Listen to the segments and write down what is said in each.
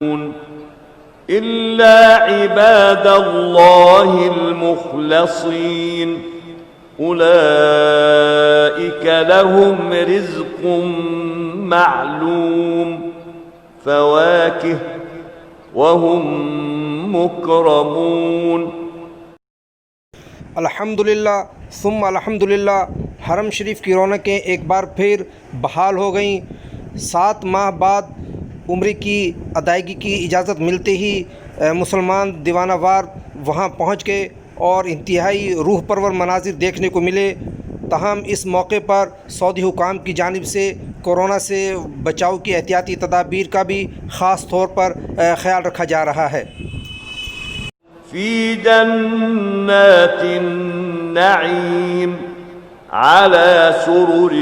إلا عباد الله المخلصين أولئك لهم رزق معلوم فواكه وهم مكرمون। अल्हम्दुलिल्लाह सुम्मा अल्हम्दुलिल्लाह, हरम शरीफ की रौनकें एक बार फिर बहाल हो गईं। 7 माह बाद उम्रे की अदायगी की इजाज़त मिलते ही मुसलमान दीवानावार वहाँ पहुँच गए और इंतहाई रूह परवर मनाजिर देखने को मिले। तहम इस मौके पर सऊदी हुकाम की जानिब से कोरोना से बचाव की एहतियाती तदाबीर का भी ख़ास तौर पर ख़याल रखा जा रहा है। في جنات النعيم على سرر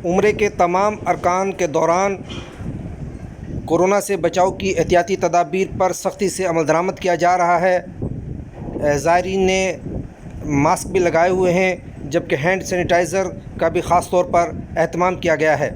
उम्रे के तमाम अरकान के दौरान कोरोना से बचाव की एहतियाती तदाबीर पर सख्ती से अमल दरामद किया जा रहा है। ज़ायरीन ने मास्क भी लगाए हुए हैं, जबकि हैंड सैनिटाइज़र का भी ख़ास तौर पर एहतमाम किया गया है।